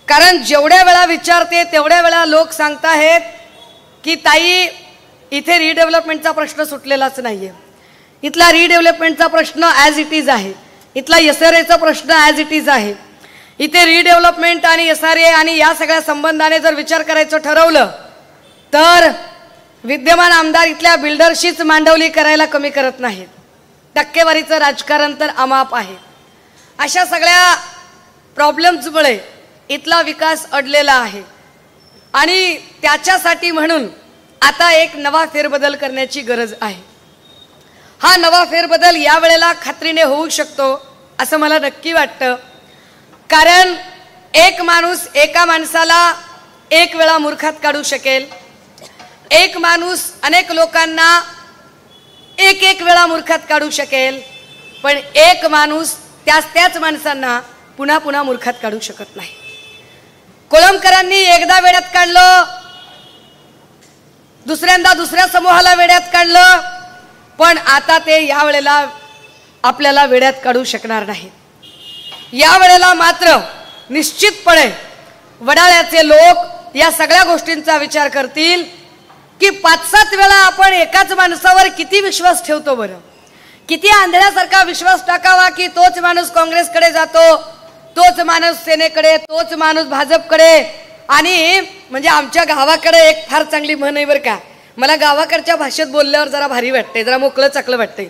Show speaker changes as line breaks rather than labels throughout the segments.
कारण जेवढ्या वेळा विचारते तेवढ्या वेळा लोक सांगताहेत की ताई इथे रिडेव्हलपमेंटचा प्रश्न सुटलेलाच नाहीये, इथला रिडेव्हलपमेंटचा प्रश्न ॲज इट इज आहे, इथला SRAचा प्रश्न ॲज इट इज आहे. इथे रिडेव्हलपमेंट आणि SRA आणि या सगळ्या संबंधाने जर विचार करायचं ठरवलं तर विद्यमान आमदार इथल्या बिल्डरशीच मांडवली करायला कमी करत नाहीत. टक्केवारीचं राजकारण तर अमाप आहे. अशा सगळ्या प्रॉब्लेम्समुळे इथला विकास अडलेला आहे आणि त्याच्यासाठी म्हणून आता एक नवा फेरबदल करण्याची गरज आहे. हा नवा फेरबदल यावेळेला खात्रीने होऊ शकतो असं मला नक्की वाटतं. कारण एक माणूस एका माणसाला एक वेळा मूर्खात काढू शकेल, एक माणूस अनेक लोकांना एक वेळा मूर्खात काढू शकेल, पण एक माणूस त्याच माणसांना पुन्हा पुन्हा मूर्खात काढू शकत नाही. कोळंबकरांनी एकदा वेड्यात काढलं, दुसऱ्यांदा दुसऱ्या समूहाला वेड्यात काढलं, पण आता ते यावेळेला आपल्याला वेड्यात काढू शकणार नाही. यावेळेला मात्र निश्चितपणे वडाळ्याचे लोक या सगळ्या गोष्टींचा विचार करतील की 5-7 वेळा आपण एकाच माणसावर किती विश्वास ठेवतो बरं, किती आंधळ्यासारखा विश्वास टाकावा की तोच माणूस काँग्रेसकडे जातो, तोच माणूस सेनेकडे, तोच माणूस भाजपकडे. आणि म्हणजे आमच्या गावाकडे एक फार चांगली म्हण आहे बरं का, मला गावाकडच्या भाषेत बोलल्यावर जरा भारी वाटते, जरा मोकळं चाकलं वाटते.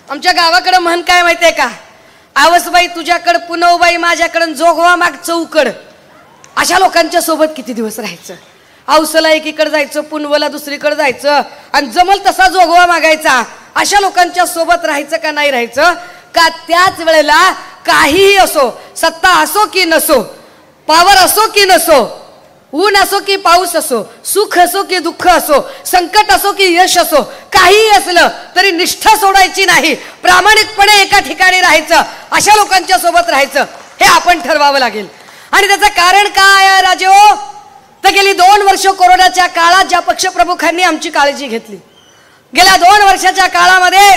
आमच्या गावाकडे म्हण काय माहितीये का, आवसबाई तुझ्याकडं, पुनवबाई माझ्याकडं, जोगवा माग चौकड. अशा लोकांच्या सोबत किती दिवस राहायचं, औसला एकीकडे जायचं, पुनवला दुसरीकडे जायचं आणि जमल तसा जोगवा मागायचा. अशा लोकांच्या सोबत राहायचं का नाही राहायचं का? त्याच वेळेला काहीही असो, सत्ता असो की नसो, पावर असो की नसो, ऊन असो की पाऊस असो, सुख असो की दुःख असो, संकट असो की यश असो, काहीही असलं तरी निष्ठा सोडायची नाही, प्रामाणिकपणे एका ठिकाणी राहायचं, अशा लोकांच्या सोबत राहायचं हे आपण ठरवावं लागेल. आणि त्याचं कारण काय आहे राजेओ, तर गेली 2 वर्ष कोरोनाच्या काळात ज्या पक्षप्रमुखांनी आमची काळजी घेतली, गेल्या 2 वर्षाच्या काळामध्ये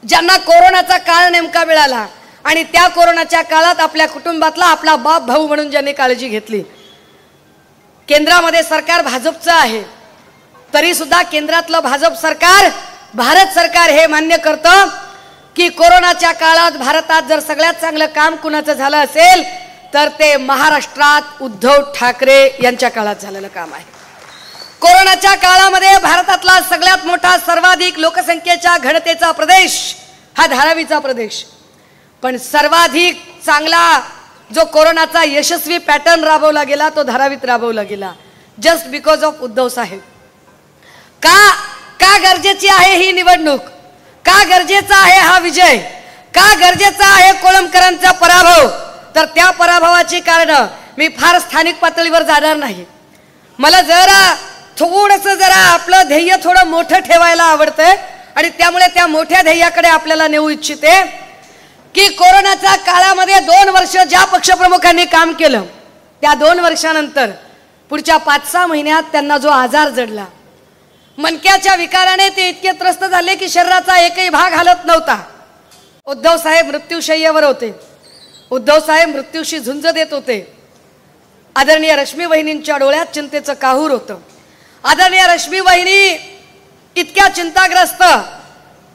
ज्यांना कोरोनाचा काळ नेमका मिळाला आणि त्या कोरोनाच्या काळात आपल्या कुटुंबातला आपला बाप भाऊ म्हणून ज्यांनी काळजी घेतली. केंद्रामध्ये सरकार भाजपचं आहे तरी सुद्धा केंद्रातलं भाजप सरकार, भारत सरकार हे मान्य करतं की कोरोनाच्या काळात भारतात जर सगळ्यात चांगलं काम कुणाचं झालं असेल तर ते महाराष्ट्रात उद्धव ठाकरे यांच्या काळात झालेलं काम आहे. कोरोनाच्या काळामध्ये भारतातला सगळ्यात मोठा सर्वाधिक लोकसंख्येच्या घनतेचा प्रदेश हा धारावीचा प्रदेश, पण सर्वाधिक चांगला जो कोरोनाचा यशस्वी पॅटर्न राबवला गेला तो धारावीत राबवला गेला, जस्ट बिकॉज ऑफ उद्धव साहेब. का गरजेची आहे ही निवडणूक, का गरजेचा आहे हा विजय, का गरजेचा आहे कोळंबकरांचा पराभव, तर त्या पराभवाची कारण मी फार स्थानिक पातळीवर जाणार नाही. मला जरा आपलं ध्येय थोडं मोठं ठेवायला आवडतंय आणि त्यामुळे त्या मोठ्या ध्येयाकडे आपल्याला नेऊ इच्छिते की कोरोनाच्या काळामध्ये 2 वर्ष ज्या पक्षप्रमुखांनी काम केलं त्या 2 वर्षानंतर पुढच्या 5-6 महिन्यात त्यांना जो आजार जडला, मणक्याच्या विकाराने ते इतके त्रस्त झाले की शरीराचा एकही भाग हालत नव्हता. उद्धव साहेब मृत्यूशय्यावर होते, उद्धव साहेब मृत्यूशी झुंज देत होते. आदरणीय रश्मी वहिनींच्या डोळ्यात चिंतेचं काहूर होतं. आदरणीय रश्मी वहिनी इतक्या चिंताग्रस्त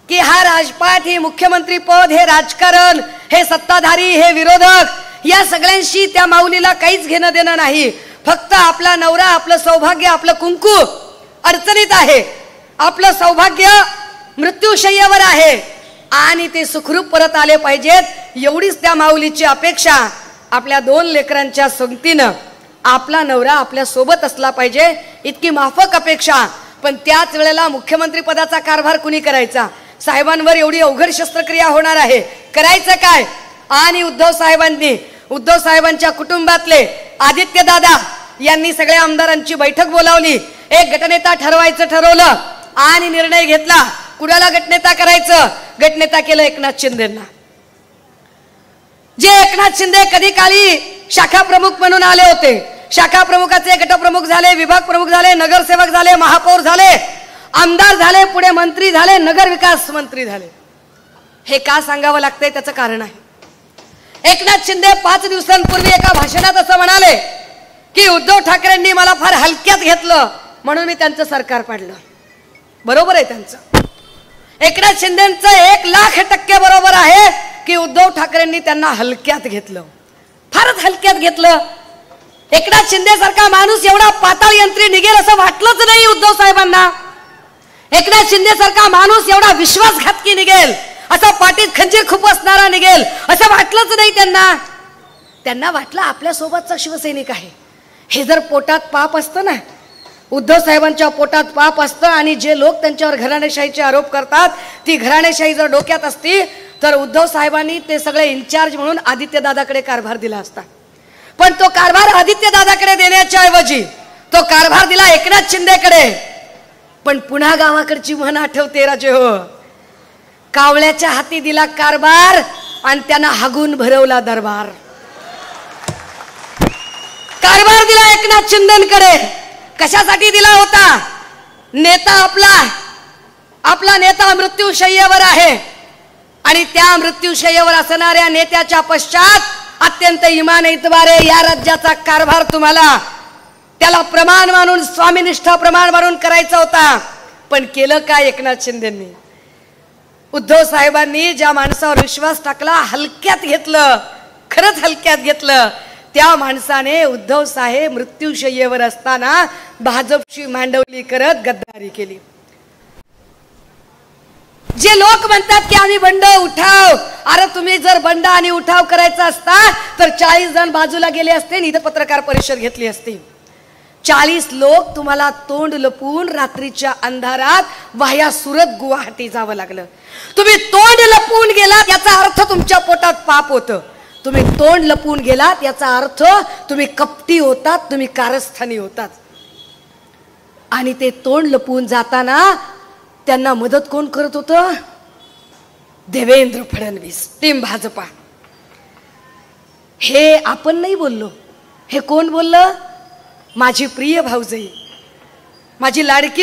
की हा राजपाट, हे मुख्यमंत्री पद, हे राजकारण, हे सत्ताधारी, हे विरोधक, या सगळ्यांशी त्या माऊलीला काहीच घेणं देणं नाही. फक्त आपला नवरा, आपलं सौभाग्य, आपलं कुंकू अडचणीत आहे, आपलं सौभाग्य मृत्यूशय्यावर आहे आणि ते सुखरूप परत आले पाहिजेत, एवढीच त्या माऊलीची अपेक्षा. आपल्या 2 लेकरांच्या संगतीनं आपला नवरा आपल्या सोबत असला पाहिजे इतकी माफक अपेक्षा. पण त्याच वेळेला मुख्यमंत्री पदाचा कारभार कुणी करायचा, साहेबांवर एवढी अवघड शस्त्रक्रिया होणार आहे, करायचं काय? आणि उद्धव साहेबांच्या कुटुंबातले आदित्य दादा यांनी सगळ्या आमदारांची बैठक बोलावली, एक गटनेता ठरवायचं ठरवलं आणि निर्णय घेतला कुणाला गटनेता करायचं. गटनेता केलं एकनाथ शिंदेंना. जे एकनाथ शिंदे कधी काळी शाखा प्रमुख म्हणून आले होते, शाखा प्रमुखाचे गटप्रमुख झाले, विभाग प्रमुख झाले, नगरसेवक झाले, महापौर झाले, आमदार झाले, पुढे मंत्री झाले, नगर विकास मंत्री झाले. हे का सांगावं लागतंय त्याचं कारण आहे. एकनाथ शिंदे 5 दिवसांपूर्वी एका भाषणात असं म्हणाले की उद्धव ठाकरेंनी मला फार हलक्यात घेतलं म्हणून मी त्यांचं सरकार पाडलं. बरोबर आहे त्यांचं. एकनाथ शिंदेचं 1,00,000% बरोबर आहे की उद्धव ठाकरेंनी त्यांना हलक्यात घेतलं, फारच हलक्यात घेतलं. एकनाथ शिंदे सारखा माणूस एवढा पाताळ यंत्री निघेल असं वाटलंच नाही उद्धव साहेबांना. एकनाथ शिंदे सारखा माणूस एवढा विश्वासघातकी निघेल, असं पाठीत खंजीर खुपसणारा निघेल असं वाटलंच नाही त्यांना. त्यांना वाटलं आपल्या सोबतचा शिवसैनिक आहे. हे जर पोटात पाप असतं ना, उद्धव साहेबांच्या पोटात पाप असतं आणि जे लोक त्यांच्यावर घराणेशाहीचे आरोप करतात ती घराणेशाही जर डोक्यात असती तर उद्धव साहेबांनी ते सगळे इन्चार्ज म्हणून आदित्यदादाकडे कारभार दिला असता. पण तो कारभार आदित्यदादाकडे देण्याच्या ऐवजी तो कारभार दिला एकनाथ शिंदेकडे. पण पुन्हा गावाकडची म्हण आठवते राजे हो, कावळ्याच्या हाती दिला कारभार आणि त्यांना हागून भरवला दरबार. कारभार दिला एकनाथ शिंदेकडे. कशासाठी दिला होता? नेता आपला नेता मृत्यूशय्येवर आहे आणि त्या मृत्यूशय्येवर असणाऱ्या नेत्याच्या पश्चात अत्यंत इमानइतबारे या राज्याचा कारभार तुम्हाला त्याला प्रमाण मानून स्वामीनिष्ठा प्रमाण मानून करायचा होता. पण केलं काय एकनाथ शिंदेंनी? उद्धव साहेबांनी ज्या माणसावर विश्वास टाकला हलक्यात घेतलं, खरंच हलक्यात घेतलं. त्या माणसाने उद्धव साहेब मृत्यूशय्येवर असताना भाजपची मांडवली करत गद्दारी केली. जे लोक म्हणतात की आम्ही बंड उठाव, अरे तुम्ही जर बंड आणि उठाव करायचा असता तर 40 जण बाजूला गेले असते आणि इथं पत्रकार परिषद घेतली असती. 40 लोक तुम्हाला तोंड लपून रात्रीच्या अंधारात वाया सुरत गुवाहाटी जावं लागलं. तुम्ही तोंड लपून गेलात याचा अर्थ तुमच्या पोटात पाप होतं. तुम्ही तोंड लपून गेलात याचा अर्थ तुम्ही कपटी होतात, तुम्ही कारस्थानी होतात. आणि ते तोंड लपून जाताना त्यांना मदत कोण करत होतं? देवेंद्र फडणवीस, टीम भाजपा. हे आपण नाही बोललो, हे कोण बोललं? माझी प्रिय भाऊजाई, माझी लाडकी